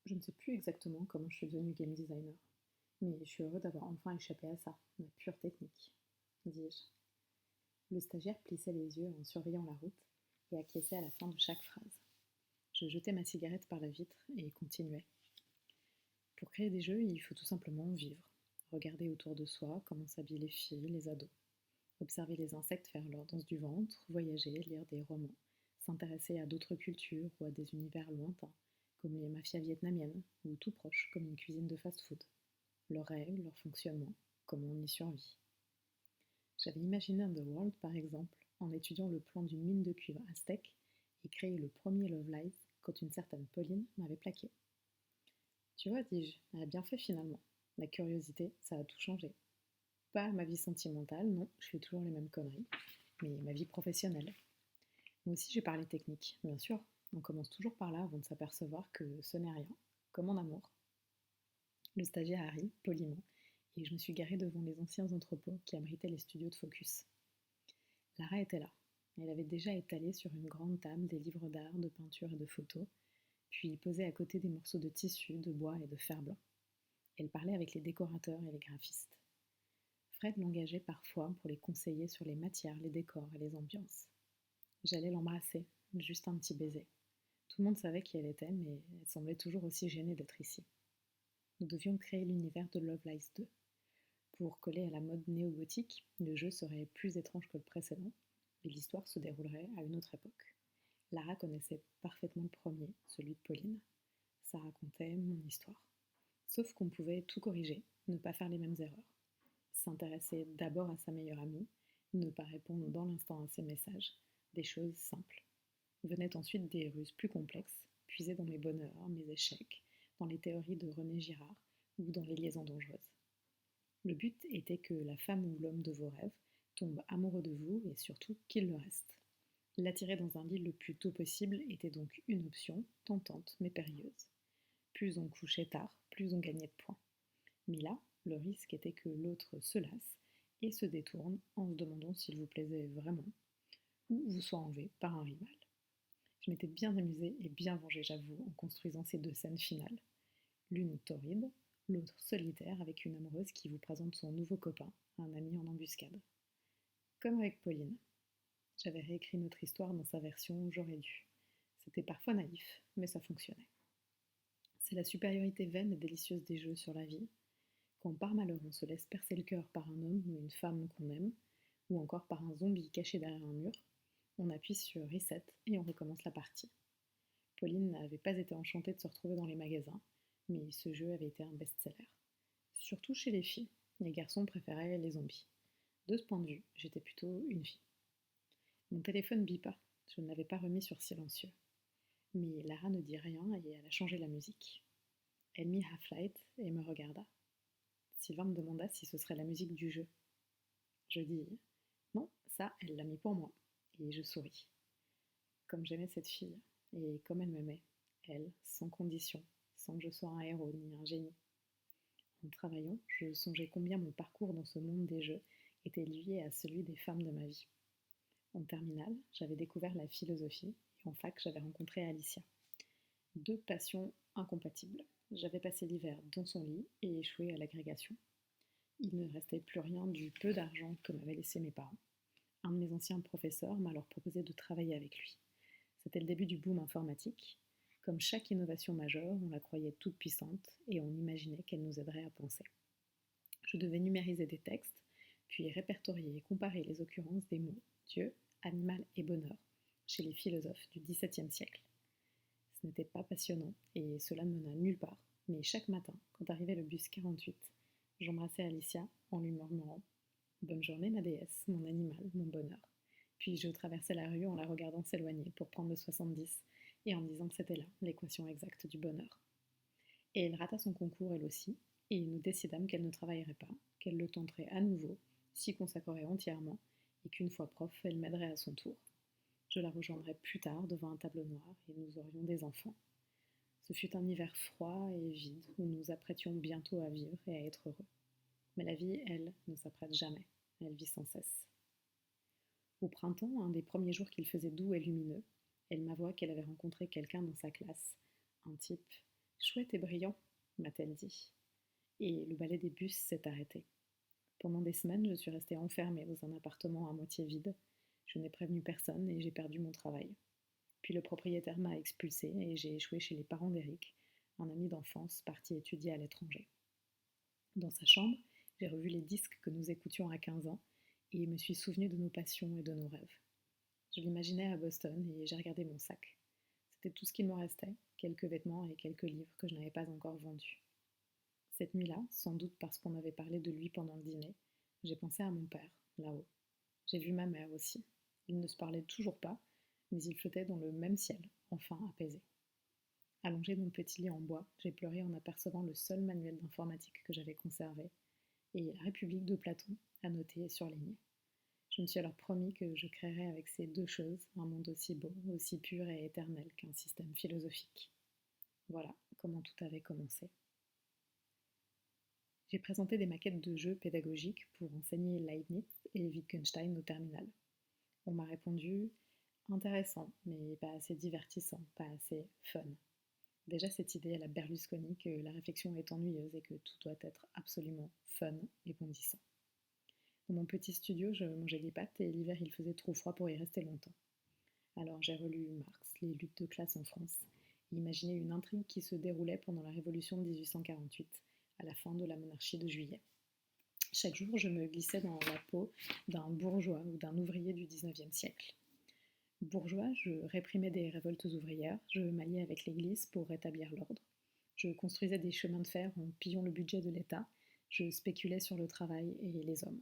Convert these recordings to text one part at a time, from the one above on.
Je ne sais plus exactement comment je suis devenue game designer, mais je suis heureux d'avoir enfin échappé à ça, la pure technique, dis-je. Le stagiaire plissait les yeux en surveillant la route et acquiesçait à la fin de chaque phrase. Je jetais ma cigarette par la vitre et continuais. Pour créer des jeux, il faut tout simplement vivre, regarder autour de soi comment s'habillent les filles, les ados, observer les insectes faire leur danse du ventre, voyager, lire des romans, s'intéresser à d'autres cultures ou à des univers lointains, comme les mafias vietnamiennes, ou tout proche, comme une cuisine de fast-food. Leurs règles, leur fonctionnement, comment on y survit. J'avais imaginé Underworld, par exemple, en étudiant le plan d'une mine de cuivre aztèque et créé le premier Love Live quand une certaine Pauline m'avait plaqué. Tu vois, dis-je, elle a bien fait finalement. La curiosité, ça a tout changé. Pas ma vie sentimentale, non, je fais toujours les mêmes conneries, mais ma vie professionnelle. Moi aussi j'ai parlé technique, bien sûr. On commence toujours par là avant de s'apercevoir que ce n'est rien, comme en amour. Le stagiaire arrive, poliment, et je me suis garée devant les anciens entrepôts qui abritaient les studios de Focus. Lara était là. Elle avait déjà étalé sur une grande table des livres d'art, de peinture et de photos, puis posé à côté des morceaux de tissu, de bois et de fer blanc. Elle parlait avec les décorateurs et les graphistes. Fred l'engageait parfois pour les conseiller sur les matières, les décors et les ambiances. J'allais l'embrasser, juste un petit baiser. Tout le monde savait qui elle était, mais elle semblait toujours aussi gênée d'être ici. Nous devions créer l'univers de Love Lies 2. Pour coller à la mode néo-gothique, le jeu serait plus étrange que le précédent, et l'histoire se déroulerait à une autre époque. Lara connaissait parfaitement le premier, celui de Pauline. Ça racontait mon histoire. Sauf qu'on pouvait tout corriger, ne pas faire les mêmes erreurs. S'intéresser d'abord à sa meilleure amie, ne pas répondre dans l'instant à ses messages, des choses simples. Venaient ensuite des ruses plus complexes, puisées dans mes bonheurs, mes échecs, dans les théories de René Girard ou dans les liaisons dangereuses. Le but était que la femme ou l'homme de vos rêves tombe amoureux de vous et surtout qu'il le reste. L'attirer dans un lit le plus tôt possible était donc une option, tentante mais périlleuse. Plus on couchait tard, plus on gagnait de points. Mais là, le risque était que l'autre se lasse et se détourne en se demandant s'il vous plaisait vraiment, ou vous soit enlevé par un rival. Je m'étais bien amusée et bien vengée, j'avoue, en construisant ces deux scènes finales. L'une torride, l'autre solitaire avec une amoureuse qui vous présente son nouveau copain, un ami en embuscade. Comme avec Pauline. J'avais réécrit notre histoire dans sa version où j'aurais dû. C'était parfois naïf, mais ça fonctionnait. C'est la supériorité vaine et délicieuse des jeux sur la vie. Quand par malheur on se laisse percer le cœur par un homme ou une femme qu'on aime, ou encore par un zombie caché derrière un mur, on appuie sur Reset et on recommence la partie. Pauline n'avait pas été enchantée de se retrouver dans les magasins, mais ce jeu avait été un best-seller. Surtout chez les filles. Les garçons préféraient les zombies. De ce point de vue, j'étais plutôt une fille. Mon téléphone bipa, je ne l'avais pas remis sur silencieux. Mais Lara ne dit rien et elle a changé la musique. Elle mit Half-Light et me regarda. Sylvain me demanda si ce serait la musique du jeu. Je dis non, ça, elle l'a mis pour moi. Et je souris. Comme j'aimais cette fille, et comme elle m'aimait, elle, sans condition, sans que je sois un héros ni un génie. En travaillant, je songeais combien mon parcours dans ce monde des jeux était lié à celui des femmes de ma vie. En terminale, j'avais découvert la philosophie et en fac, j'avais rencontré Alicia. Deux passions incompatibles. J'avais passé l'hiver dans son lit et échoué à l'agrégation. Il ne restait plus rien du peu d'argent que m'avaient laissé mes parents. Un de mes anciens professeurs m'a alors proposé de travailler avec lui. C'était le début du boom informatique. Comme chaque innovation majeure, on la croyait toute puissante et on imaginait qu'elle nous aiderait à penser. Je devais numériser des textes, puis répertorier et comparer les occurrences des mots Dieu, animal et bonheur chez les philosophes du XVIIe siècle. Ce n'était pas passionnant et cela ne mena nulle part, mais chaque matin, quand arrivait le bus 48, j'embrassais Alicia en lui murmurant Bonne journée, ma déesse, mon animal, mon bonheur. Puis je traversais la rue en la regardant s'éloigner pour prendre le 70 et en disant que c'était là l'équation exacte du bonheur. Et elle rata son concours elle aussi, et nous décidâmes qu'elle ne travaillerait pas, qu'elle le tenterait à nouveau, s'y consacrerait entièrement, et qu'une fois prof, elle m'aiderait à son tour. Je la rejoindrais plus tard devant un tableau noir, et nous aurions des enfants. Ce fut un hiver froid et vide, où nous apprêtions bientôt à vivre et à être heureux. Mais la vie, elle, ne s'apprête jamais, elle vit sans cesse. Au printemps, un des premiers jours qu'il faisait doux et lumineux, elle m'avoua qu'elle avait rencontré quelqu'un dans sa classe, un type Chouette et brillant, m'a-t-elle dit. Et le balai des bus s'est arrêté. Pendant des semaines, je suis restée enfermée dans un appartement à moitié vide. Je n'ai prévenu personne et j'ai perdu mon travail. Puis le propriétaire m'a expulsée et j'ai échoué chez les parents d'Eric, un ami d'enfance parti étudier à l'étranger. Dans sa chambre, j'ai revu les disques que nous écoutions à 15 ans et me suis souvenue de nos passions et de nos rêves. Je l'imaginais à Boston et j'ai regardé mon sac. C'était tout ce qu'il me restait, quelques vêtements et quelques livres que je n'avais pas encore vendus. Cette nuit-là, sans doute parce qu'on avait parlé de lui pendant le dîner, j'ai pensé à mon père, là-haut. J'ai vu ma mère aussi. Ils ne se parlaient toujours pas, mais ils flottaient dans le même ciel, enfin apaisés. Allongé dans le petit lit en bois, j'ai pleuré en apercevant le seul manuel d'informatique que j'avais conservé, et La République de Platon, annoté et surligné. Je me suis alors promis que je créerais avec ces deux choses un monde aussi beau, aussi pur et éternel qu'un système philosophique. Voilà comment tout avait commencé. J'ai présenté des maquettes de jeux pédagogiques pour enseigner Leibniz et Wittgenstein au terminal. On m'a répondu intéressant, mais pas assez divertissant, pas assez fun. Déjà cette idée à la Berlusconi que la réflexion est ennuyeuse et que tout doit être absolument fun et bondissant. Dans mon petit studio, je mangeais des pâtes et l'hiver il faisait trop froid pour y rester longtemps. Alors j'ai relu Marx, Les luttes de classe en France, et imaginé une intrigue qui se déroulait pendant la Révolution de 1848, à la fin de la monarchie de Juillet. Chaque jour, je me glissais dans la peau d'un bourgeois ou d'un ouvrier du XIXe siècle. Bourgeois, je réprimais des révoltes ouvrières, je m'alliais avec l'Église pour rétablir l'ordre. Je construisais des chemins de fer en pillant le budget de l'État, je spéculais sur le travail et les hommes.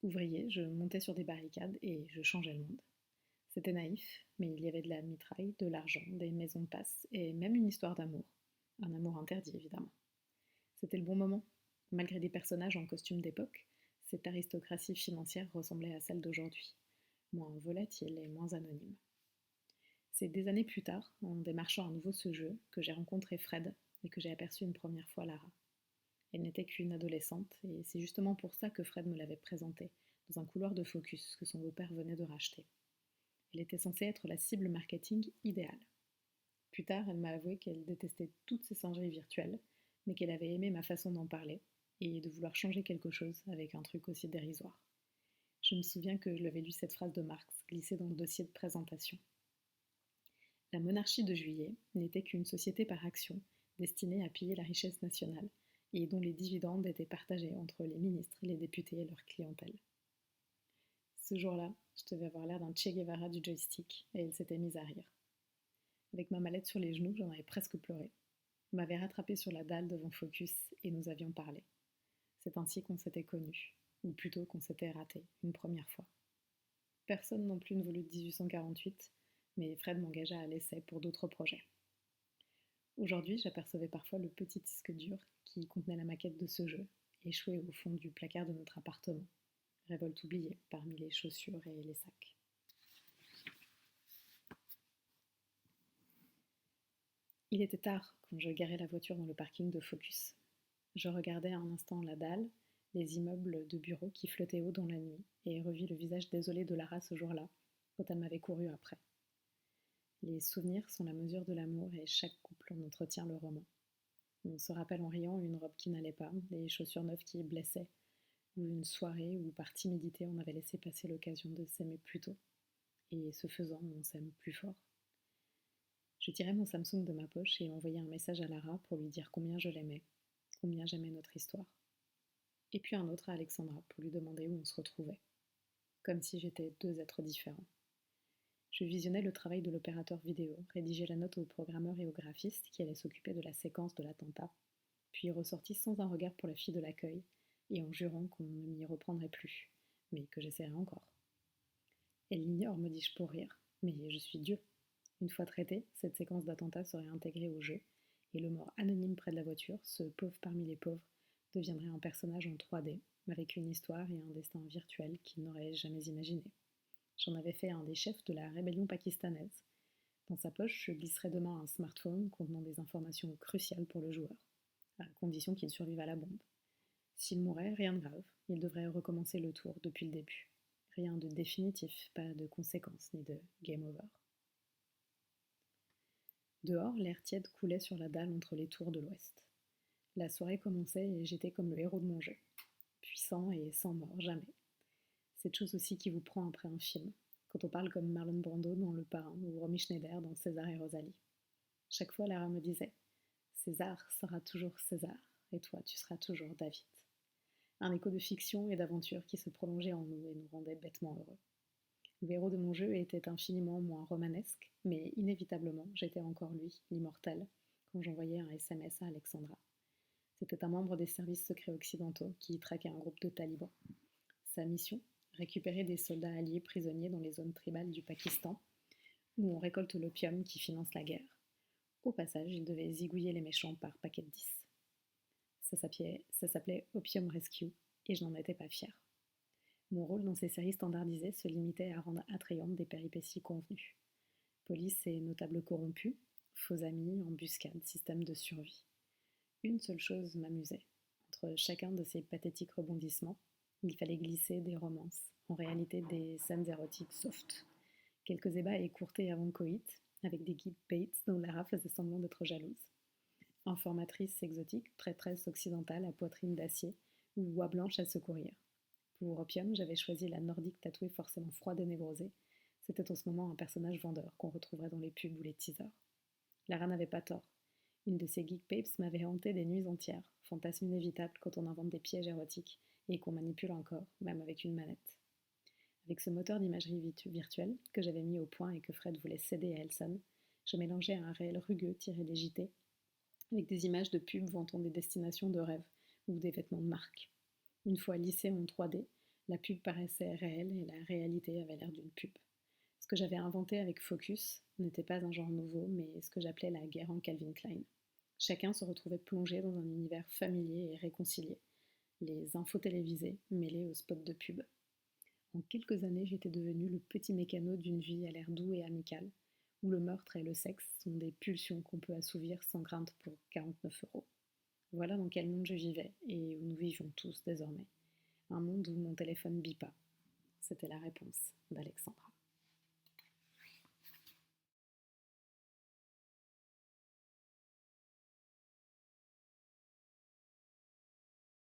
Ouvrier, je montais sur des barricades et je changeais le monde. C'était naïf, mais il y avait de la mitraille, de l'argent, des maisons de passe et même une histoire d'amour. Un amour interdit, évidemment. C'était le bon moment. Malgré des personnages en costume d'époque, cette aristocratie financière ressemblait à celle d'aujourd'hui, moins volatile et moins anonyme. C'est des années plus tard, en démarchant à nouveau ce jeu, que j'ai rencontré Fred et que j'ai aperçu une première fois Lara. Elle n'était qu'une adolescente, et c'est justement pour ça que Fred me l'avait présentée, dans un couloir de Focus que son beau-père venait de racheter. Elle était censée être la cible marketing idéale. Plus tard, elle m'a avoué qu'elle détestait toutes ces singeries virtuelles, mais qu'elle avait aimé ma façon d'en parler, et de vouloir changer quelque chose avec un truc aussi dérisoire. Je me souviens que je lui avais lu cette phrase de Marx glissée dans le dossier de présentation. La monarchie de Juillet n'était qu'une société par action, destinée à piller la richesse nationale, et dont les dividendes étaient partagés entre les ministres, les députés et leur clientèle. Ce jour-là, je devais avoir l'air d'un Che Guevara du joystick, et elle s'était mise à rire. Avec ma mallette sur les genoux, j'en avais presque pleuré. On m'avait rattrapé sur la dalle devant Focus, et nous avions parlé. C'est ainsi qu'on s'était connus, ou plutôt qu'on s'était raté, une première fois. Personne non plus ne voulut de 1848, mais Fred m'engagea à l'essai pour d'autres projets. Aujourd'hui, j'apercevais parfois le petit disque dur qui contenait la maquette de ce jeu, échoué au fond du placard de notre appartement, révolte oubliée parmi les chaussures et les sacs. Il était tard quand je garais la voiture dans le parking de Focus. Je regardais un instant la dalle, les immeubles de bureaux qui flottaient haut dans la nuit, et revis le visage désolé de Lara ce jour-là, quand elle m'avait couru après. Les souvenirs sont la mesure de l'amour et chaque couple en entretient le roman. On se rappelle en riant une robe qui n'allait pas, des chaussures neuves qui blessaient, ou une soirée où par timidité on avait laissé passer l'occasion de s'aimer plus tôt. Et ce faisant, on s'aime plus fort. Je tirai mon Samsung de ma poche et envoyai un message à Lara pour lui dire combien je l'aimais, combien j'aimais notre histoire. Et puis un autre à Alexandra pour lui demander où on se retrouvait. Comme si j'étais deux êtres différents. Je visionnais le travail de l'opérateur vidéo, rédigeais la note au programmeur et au graphiste qui allait s'occuper de la séquence de l'attentat, puis ressortis sans un regard pour la fille de l'accueil, et en jurant qu'on ne m'y reprendrait plus, mais que j'essaierais encore. Elle l'ignore, me dis-je pour rire, mais je suis Dieu. Une fois traitée, cette séquence d'attentat serait intégrée au jeu, et le mort anonyme près de la voiture, ce pauvre parmi les pauvres, deviendrait un personnage en 3D, avec une histoire et un destin virtuel qu'il n'aurait jamais imaginé. J'en avais fait un des chefs de la rébellion pakistanaise. Dans sa poche, je glisserais demain un smartphone contenant des informations cruciales pour le joueur, à condition qu'il survive à la bombe. S'il mourait, rien de grave, il devrait recommencer le tour depuis le début. Rien de définitif, pas de conséquences, ni de game over. Dehors, l'air tiède coulait sur la dalle entre les tours de l'ouest. La soirée commençait et j'étais comme le héros de mon jeu. Puissant et sans mort, jamais. Cette chose aussi qui vous prend après un film, quand on parle comme Marlon Brando dans Le Parrain ou Romy Schneider dans César et Rosalie. Chaque fois, Lara me disait « César sera toujours César, et toi, tu seras toujours David ». Un écho de fiction et d'aventure qui se prolongeait en nous et nous rendait bêtement heureux. Le héros de mon jeu était infiniment moins romanesque, mais inévitablement, j'étais encore lui, l'immortel, quand j'envoyais un SMS à Alexandra. C'était un membre des services secrets occidentaux qui traquait un groupe de talibans. Sa mission, récupérer des soldats alliés prisonniers dans les zones tribales du Pakistan, où on récolte l'opium qui finance la guerre. Au passage, il devait zigouiller les méchants par paquet de 10. Ça s'appelait Opium Rescue, et je n'en étais pas fière. Mon rôle dans ces séries standardisées se limitait à rendre attrayantes des péripéties convenues. Police et notables corrompus, faux amis, embuscades, système de survie. Une seule chose m'amusait. Entre chacun de ces pathétiques rebondissements, il fallait glisser des romances, en réalité des scènes érotiques soft. Quelques ébats écourtés avant le coït, avec des geek baits dont Lara faisait semblant d'être jalouse. Informatrice exotique, traîtresse occidentale à poitrine d'acier, ou voix blanche à secourir. Pour Opium, j'avais choisi la nordique tatouée forcément froide et névrosée. C'était en ce moment un personnage vendeur qu'on retrouverait dans les pubs ou les teasers. Lara n'avait pas tort. Une de ces geek papes m'avait hanté des nuits entières, fantasme inévitable quand on invente des pièges érotiques et qu'on manipule encore, même avec une manette. Avec ce moteur d'imagerie virtuelle que j'avais mis au point et que Fred voulait céder à Elson, je mélangeais un réel rugueux tiré des JT avec des images de pubs vantant des destinations de rêve ou des vêtements de marque. Une fois lissée en 3D, la pub paraissait réelle et la réalité avait l'air d'une pub. Ce que j'avais inventé avec Focus n'était pas un genre nouveau, mais ce que j'appelais la guerre en Calvin Klein. Chacun se retrouvait plongé dans un univers familier et réconcilié, les infos télévisées mêlées aux spots de pub. En quelques années, j'étais devenu le petit mécano d'une vie à l'air doux et amical, où le meurtre et le sexe sont des pulsions qu'on peut assouvir sans crainte pour 49 €. Voilà dans quel monde je vivais et où nous vivions tous désormais. Un monde où mon téléphone bip pas. C'était la réponse d'Alexandra.